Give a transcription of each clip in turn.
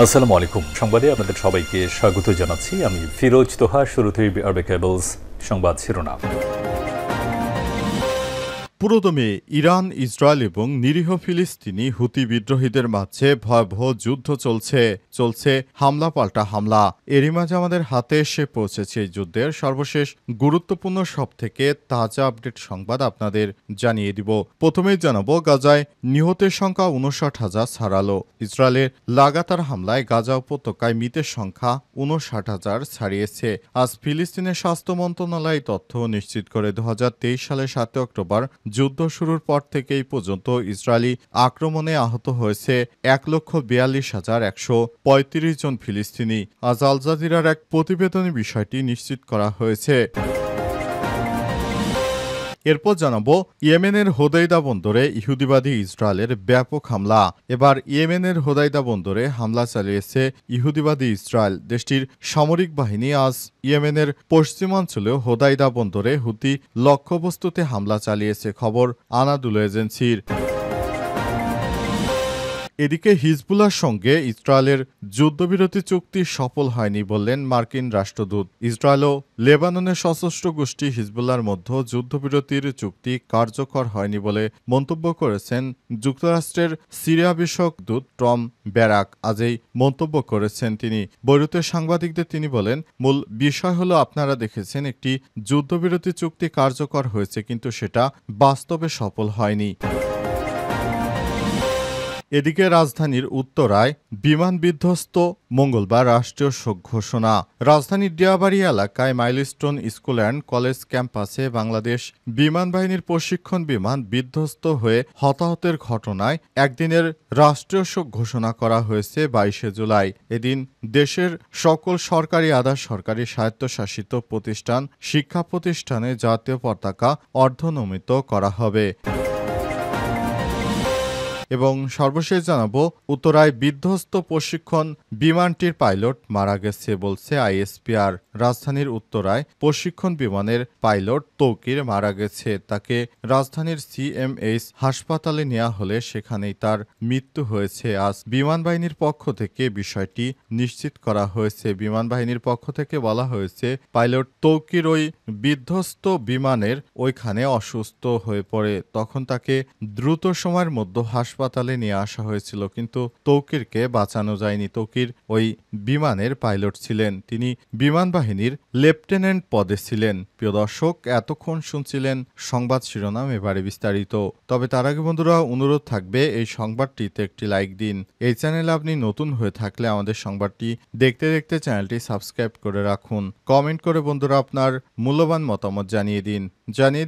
আসসালামু আলাইকুম। সংবাদে আপনাদের সবাইকে স্বাগত জানাচ্ছি। আমি ফিরোজ তোহা। শুরুতেই আরবে কেবলস সংবাদ শিরোনাম। পুরোদমে ইরান, ইসরায়েল এবং নিরীহ ফিলিস্তিনি হুতি বিদ্রোহীদের মাঝে ভয়াবহ যুদ্ধ চলছে হামলা পাল্টা হামলা। এরই মাঝে আমাদের হাতে এসে পৌঁছেছে এই যুদ্ধের সর্বশেষ গুরুত্বপূর্ণ সবথেকে তাজা আপডেট সংবাদ আপনাদের জানিয়ে দিব। প্রথমেই জানাবো, গাজায় নিহতের সংখ্যা ৫৯,০০০ ছাড়ালো। ইসরায়েলের লাগাতার হামলায় গাজা উপত্যকায় মৃতের সংখ্যা ৫৯,০০০ ছাড়িয়েছে। আজ ফিলিস্তিনের স্বাস্থ্য মন্ত্রণালয় তথ্য নিশ্চিত করে। ২০২৩ সালের ৭ অক্টোবর যুদ্ধ শুরুর পর থেকে এই পর্যন্ত ইসরায়েলি আক্রমণে আহত হয়েছে ১,৪২,১৩৫ জন ফিলিস্তিনি। আজ আল জাজিরার এক প্রতিবেদনে বিষয়টি নিশ্চিত করা হয়েছে। এরপর জানাবো, ইয়েমেনের হোদাইদা বন্দরে ইহুদিবাদী ইসরায়েলের ব্যাপক হামলা। এবার ইয়েমেনের হোদাইদা বন্দরে হামলা চালিয়েছে ইহুদিবাদী ইসরায়েল। দেশটির সামরিক বাহিনী আজ ইয়েমেনের পশ্চিমাঞ্চলেও হোদাইদা বন্দরে হুতি লক্ষ্যবস্তুতে হামলা চালিয়েছে, খবর আনাদুলু এজেন্সির। এদিকে হিজবুল্লাহর সঙ্গে ইসরায়েলের যুদ্ধবিরতি চুক্তি সফল হয়নি বললেন মার্কিন রাষ্ট্রদূত। ইসরায়েল ও লেবাননের সশস্ত্র গোষ্ঠী হিজবুল্লাহর মধ্যে যুদ্ধবিরতির চুক্তি কার্যকর হয়নি বলে মন্তব্য করেছেন যুক্তরাষ্ট্রের সিরিয়া বিষয়ক দূত টম ব্যারাক। আজ এই মন্তব্য করেছেন তিনি। বৈরুতে সাংবাদিকদের তিনি বলেন, মূল বিষয় হলো, আপনারা দেখেছেন একটি যুদ্ধবিরতি চুক্তি কার্যকর হয়েছে, কিন্তু সেটা বাস্তবে সফল হয়নি। এদিকে রাজধানীর উত্তরায় বিমান বিধ্বস্ত, মঙ্গলবার রাষ্ট্রীয় শোক ঘোষণা। রাজধানীর ডিয়াবাড়ি এলাকায় মাইলস্টোন স্কুল অ্যান্ড কলেজ ক্যাম্পাসে বাংলাদেশ বিমান বাহিনীর প্রশিক্ষণ বিমান বিধ্বস্ত হয়ে হতাহতের ঘটনায় একদিনের রাষ্ট্রীয় শোক ঘোষণা করা হয়েছে ২২শে জুলাই। এদিন দেশের সকল সরকারি, আধা সরকারি, স্বায়ত্তশাসিত প্রতিষ্ঠান, শিক্ষা প্রতিষ্ঠানে জাতীয় পতাকা অর্ধনমিত করা হবে। এবং সর্বশেষ জানাবো, উত্তরায় বিধ্বস্ত প্রশিক্ষণ বিমানটির পাইলট মারা গেছে বলছে আইএসপিআর। রাজধানীর উত্তরায় প্রশিক্ষণ বিমানের পাইলট তৌকির মারা গেছে। তাকে রাজধানীর সিএমএইচ হাসপাতালে নেওয়া হলে সেখানেই তার মৃত্যু হয়েছে। আজ বিমান বাহিনীর পক্ষ থেকে বিষয়টি নিশ্চিত করা হয়েছে। বিমান বাহিনীর পক্ষ থেকে বলা হয়েছে, পাইলট তৌকির ওই বিধ্বস্ত বিমানের ওইখানে অসুস্থ হয়ে পড়ে। তখন তাকে দ্রুত সময়ের মধ্যে হাসপাতালে নিয়ে আসা হয়েছিল, কিন্তু তৌকিরকে বাঁচানো যায়নি। তৌকির ওই বিমানের পাইলট ছিলেন। তিনি বিমান বাহিনীর লেফটেন্যান্ট পদে ছিলেন। প্রিয় দর্শক, এতক্ষণ শুনছিলেন সংবাদ শিরোনাম, এবারে বিস্তারিত। তবে তার আগে বন্ধুরা, অনুরোধ থাকবে এই সংবাদটিতে একটি লাইক দিন। এই চ্যানেলে আপনি নতুন হয়ে থাকলে আমাদের সংবাদটি দেখতে দেখতে চ্যানেলটি সাবস্ক্রাইব করে রাখুন। কমেন্ট করে বন্ধুরা আপনার মূল্যবান মতামত জানিয়ে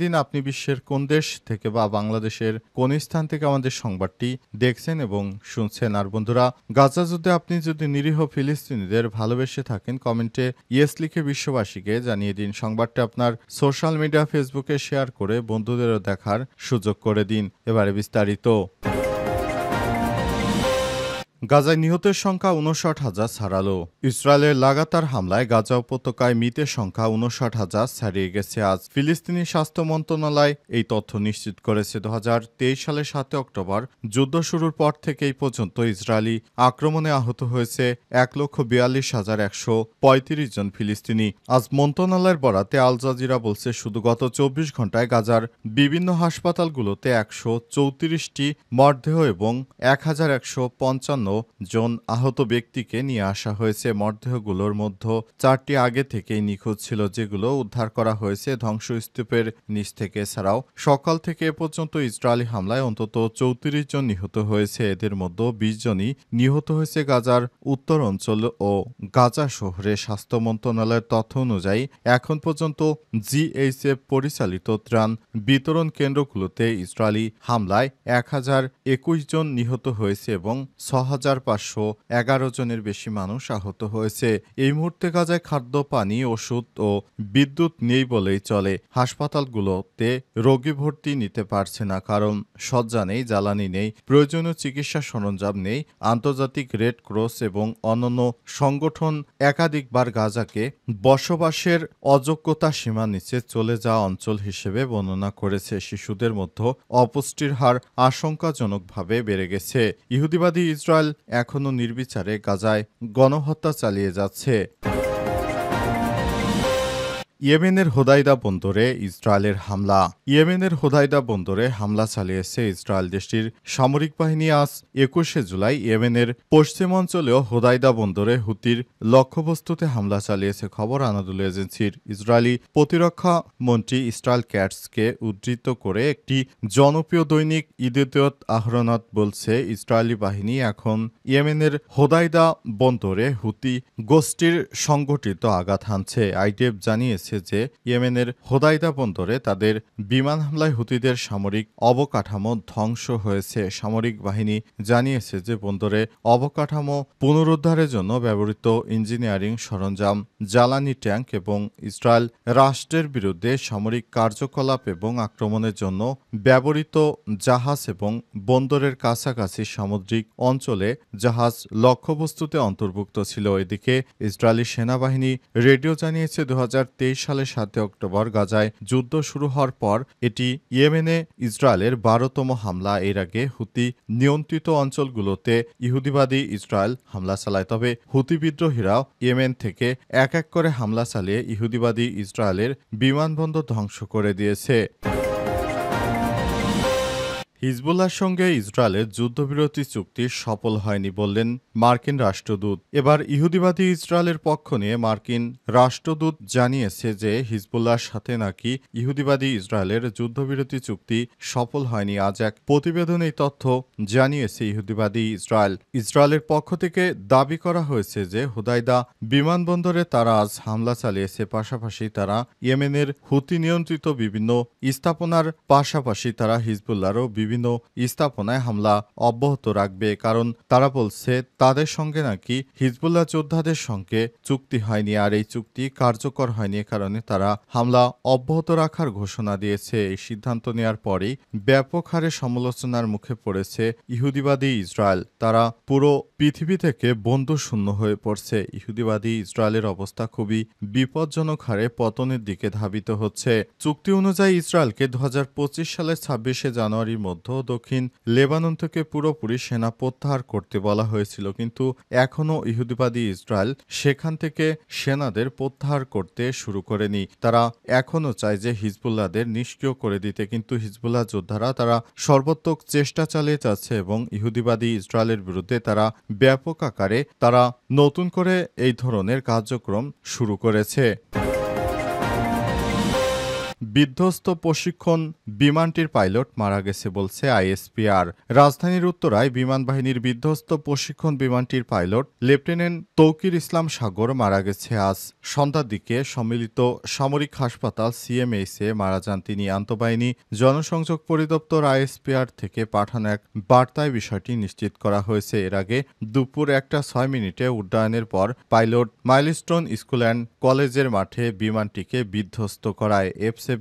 দিন আপনি বিশ্বের কোন দেশ থেকে বা বাংলাদেশের কোন স্থান থেকে আমাদের সংবাদটি দেখছেন এবং শুনছেন। আর বন্ধুরা, গাজা যুদ্ধে আপনি যদি নিরীহ ফিলিস্তিনিদের ভালোবেসে থাকেন, কমেন্টে ইয়েস লিখে বিশ্ববাসীকে জানিয়ে দিন। সংবাদটি আপনার সোশ্যাল মিডিয়া, ফেসবুকে শেয়ার করে বন্ধুদেরও দেখার সুযোগ করে দিন। এবারে বিস্তারিত। গাজায় নিহতের সংখ্যা ৫৯,০০০ ছাড়ালো। ইসরায়েলের লাগাতার হামলায় গাজা উপত্যকায় মৃতের সংখ্যা ৫৯,০০০ ছাড়িয়ে গেছে। আজ ফিলিস্তিনি স্বাস্থ্য মন্ত্রণালয় এই তথ্য নিশ্চিত করেছে। ২০২৩ সালের ৭ অক্টোবর যুদ্ধ শুরুর পর থেকে এই পর্যন্ত ইসরায়েলি আক্রমণে আহত হয়েছে ১,৪২,১৩৫ জন ফিলিস্তিনি। আজ মন্ত্রণালয়ের বরাতে আল জাজিরা বলছে, শুধু গত ২৪ ঘন্টায় গাজার বিভিন্ন হাসপাতালগুলোতে ১৩৪টি মরদেহ এবং ১,১৫৫ জন আহত ব্যক্তিকে নিয়ে আসা হয়েছে। মরদেহগুলোর মধ্যে ৪টি আগে থেকেই নিখোঁজ ছিল, যেগুলো উদ্ধার করা হয়েছে ধ্বংসস্তূপের নিচ থেকে। এছাড়াও সকাল থেকে এ পর্যন্ত ইসরায়েলি হামলায় অন্তত ৩৪ জন নিহত হয়েছে। এদের মধ্যে ২০ জনই নিহত হয়েছে গাজার উত্তর অঞ্চল ও গাজা শহরে। স্বাস্থ্য মন্ত্রণালয়ের তথ্য অনুযায়ী এখন পর্যন্ত জিএইচএফ পরিচালিত ত্রাণ বিতরণ কেন্দ্রগুলোতে ইসরায়েলি হামলায় ১,০২১ জন নিহত হয়েছে এবং ৬,৫১১ জনের বেশি মানুষ আহত হয়েছে। এই মুহূর্তে গাজায় খাদ্য, পানি, ওষুধ ও বিদ্যুৎ নেই বলেই চলে। হাসপাতালগুলোতে রোগী ভর্তি নিতে পারছে না, কারণ শয্যা নেই, জ্বালানি নেই, প্রয়োজনীয় চিকিৎসা সরঞ্জাম নেই। আন্তর্জাতিক রেড ক্রস এবং অন্যান্য সংগঠন একাধিকবার গাজাকে বসবাসের অযোগ্যতা সীমার নিচে চলে যাওয়া অঞ্চল হিসেবে বর্ণনা করেছে। শিশুদের মধ্যে অপুষ্টির হার আশঙ্কাজনকভাবে বেড়ে গেছে। ইহুদিবাদী ইসরায়েল এখনও নির্বিচারে গাজায় গণহত্যা চালিয়ে যাচ্ছে। ইয়েমেনের হোদাইদা বন্দরে ইসরায়েলের হামলা। ইয়েমেনের হোদাইদা বন্দরে হামলা চালিয়েছে ইসরায়েল। দেশটির সামরিক বাহিনী আজ ২১শে জুলাই ইয়েমেনের পশ্চিমাঞ্চলীয় হোদাইদা বন্দরে হুতির লক্ষ্যবস্তুতে হামলা চালিয়েছে খবর আনাদুল এজেন্সির। ইসরায়েলি প্রতিরক্ষা মন্ত্রী ইসরায়েল ক্যাটসকে উদ্ধৃত করে একটি জনপ্রিয় দৈনিক ইদিয়ত আহরনাত বলছে, ইসরায়েলি বাহিনী এখন ইয়েমেনের হোদাইদা বন্দরে হুতি গোষ্ঠীর সংগঠিত আঘাত হানছে। আইডিএফ জানিয়েছে যে ইয়েমেনের হোদাইদা বন্দরে তাদের বিমান হামলায় হুতিদের সামরিক অবকাঠামো ধ্বংস হয়েছে। সামরিক বাহিনী জানিয়েছে যে বন্দরে অবকাঠামো পুনরুদ্ধারের জন্য ব্যবহৃত ইঞ্জিনিয়ারিং সরঞ্জাম, জ্বালানি ট্যাঙ্ক এবং ইসরায়েল রাষ্ট্রের বিরুদ্ধে সামরিক কার্যকলাপ এবং আক্রমণের জন্য ব্যবহৃত জাহাজ এবং বন্দরের কাছাকাছি সামুদ্রিক অঞ্চলে জাহাজ লক্ষ্যবস্তুতে অন্তর্ভুক্ত ছিল। এদিকে ইসরায়েলি সেনাবাহিনী রেডিও জানিয়েছে ২০২৩ সালের ৭ অক্টোবর গাজায় যুদ্ধ শুরু হওয়ার পর এটি ইয়েমেনে ইসরায়েলের ১২তম হামলা। এর আগে হুতি নিয়ন্ত্রিত অঞ্চলগুলোতে ইহুদিবাদী ইসরায়েল হামলা চালায়। তবে হুতি বিদ্রোহীরাও ইয়েমেন থেকে এক এক করে হামলা চালিয়ে ইহুদিবাদী ইসরায়েলের বিমানবন্দর ধ্বংস করে দিয়েছে। হিজবুল্লাহর সঙ্গে ইসরায়েলের যুদ্ধবিরতি চুক্তি সফল হয়নি বললেন মার্কিন রাষ্ট্রদূত। এবার ইহুদিবাদী ইসরায়েলের পক্ষ নিয়ে মার্কিন রাষ্ট্রদূত জানিয়েছে যে হিজবুল্লাহর সাথে নাকি ইহুদিবাদী ইসরায়েলের যুদ্ধবিরতি চুক্তি সফল হয়নি। আজ এক প্রতিবেদনে এই তথ্য জানিয়েছে ইহুদিবাদী ইসরায়েল। ইসরায়েলের পক্ষ থেকে দাবি করা হয়েছে যে হুদাইদা বিমানবন্দরে তারা আজ হামলা চালিয়েছে। পাশাপাশি তারা ইয়েমেনের হুতি নিয়ন্ত্রিত বিভিন্ন স্থাপনার পাশাপাশি তারা হিজবুল্লাহরও বিভিন্ন স্থাপনায় হামলা অব্যাহত রাখবে, কারণ তারা বলছে তাদের সঙ্গে নাকি হিজবুল্লাহ যোদ্ধাদের সঙ্গে চুক্তি হয়নি আর এই চুক্তি কার্যকর হয়নি, কারণে তারা হামলা অব্যাহত রাখার ঘোষণা দিয়েছে। এই সিদ্ধান্ত নেওয়ার পরেই ব্যাপক হারে সমালোচনার মুখে পড়েছে ইহুদিবাদী ইসরায়েল। তারা পুরো পৃথিবী থেকে বন্ধু শূন্য হয়ে পড়ছে। ইহুদিবাদী ইসরায়েলের অবস্থা খুবই বিপজ্জনক হারে পতনের দিকে ধাবিত হচ্ছে। চুক্তি অনুযায়ী ইসরায়েলকে ২০২৫ সালের ২৬শে জানুয়ারির মধ্যে দক্ষিণ লেবানন থেকে পুরোপুরি সেনা প্রত্যাহার করতে বলা হয়েছিল, কিন্তু এখনও ইহুদিবাদী ইসরায়েল সেখান থেকে সেনাদের প্রত্যাহার করতে শুরু করেনি। তারা এখনও চায় যে হিজবুল্লাহদের নিষ্ক্রিয় করে দিতে, কিন্তু হিজবুল্লাহ যোদ্ধারা তারা সর্বাত্মক চেষ্টা চালিয়ে যাচ্ছে এবং ইহুদিবাদী ইসরায়েলের বিরুদ্ধে তারা ব্যাপক আকারে তারা নতুন করে এই ধরনের কার্যক্রম শুরু করেছে। বিধ্বস্ত প্রশিক্ষণ বিমানটির পাইলট মারা গেছে বলছে আইএসপিআর। রাজধানীর উত্তরায় বিমান বাহিনীর বিধ্বস্ত প্রশিক্ষণ বিমানটির পাইলট লেফটেন্যান্ট তৌকির ইসলাম সাগর মারা গেছে। আজ সন্ধ্যার দিকে সম্মিলিত সামরিক হাসপাতাল সিএমএইচে মারা যান তিনি। আন্তঃবাহিনী জনসংযোগ পরিদপ্তর আইএসপিআর থেকে পাঠানো এক বার্তায় বিষয়টি নিশ্চিত করা হয়েছে। এর আগে দুপুর ১টা ৬ মিনিটে উড্ডয়নের পর পাইলট মাইলস্টোন স্কুল অ্যান্ড কলেজের মাঠে বিমানটিকে বিধ্বস্ত করায়। F-7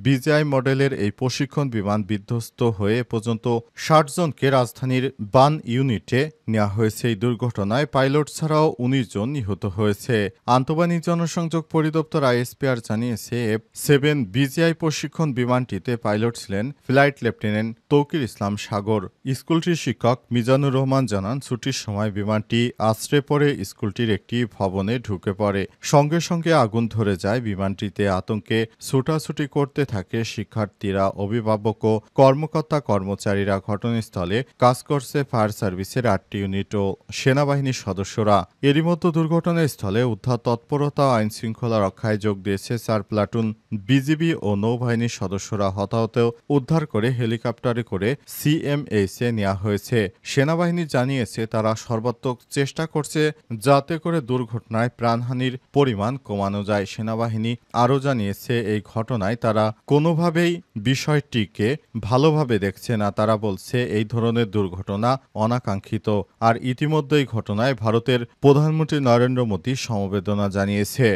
বিজিআই মডেলের এই প্রশিক্ষণ বিমান বিধ্বস্ত হয়ে পর্যন্ত ৬০ জনকে রাজধানীর বান ইউনিটে নেওয়া হয়েছে। এই দুর্ঘটনায় পাইলট ছাড়াও ১৯ জন নিহত হয়েছে। আন্তঃবাহিনী জনসংযোগ পরিদপ্তর আইএসপিআর জানিয়েছে F-7 বিজিআই প্রশিক্ষণ বিমানটিতে পাইলট ছিলেন ফ্লাইট লেফটেন্যান্ট তৌকির ইসলাম সাগর। স্কুলটির শিক্ষক মিজানুর রহমান জানান, ছুটির সময় বিমানটি আছড়ে পড়ে স্কুলটির একটি ভবনে ঢুকে পড়ে। সঙ্গে সঙ্গে আগুন ধরে যায়। বিমানটিতে আতঙ্কে ছুটাছুটি করতে থাকে শিক্ষার্থীরা, অভিভাবক ও কর্মকর্তা কর্মচারীরা। ঘটনাস্থলে কাজ করছে ফায়ার সার্ভিসের ৮টি ইউনিট ও সেনাবাহিনীর সদস্যরা। এরই মধ্যে দুর্ঘটনাস্থলে উদ্ধার তৎপরতা আইন শৃঙ্খলা রক্ষায় যোগ দিয়েছে ৪ প্লাটুন বিজিবি ও নৌবাহিনীর সদস্যরা। হতাহত উদ্ধার করে হেলিকপ্টারে করে সিএমএইচে নেওয়া হয়েছে। সেনাবাহিনী জানিয়েছে তারা সর্বাত্মক চেষ্টা করছে যাতে করে দুর্ঘটনায় প্রাণহানির পরিমাণ কমানো যায়। সেনাবাহিনী আরও জানিয়েছে এই ঘটনায় তারা কোনোভাবেই বিষয়টিকে ভালোভাবে দেখছে না। তারা বলছে এই ধরনের দুর্ঘটনা অনাকাঙ্ক্ষিত। আর ইতিমধ্যে এই ঘটনায় ভারতের প্রধানমন্ত্রী নরেন্দ্র মোদী সমবেদনা জানিয়েছে।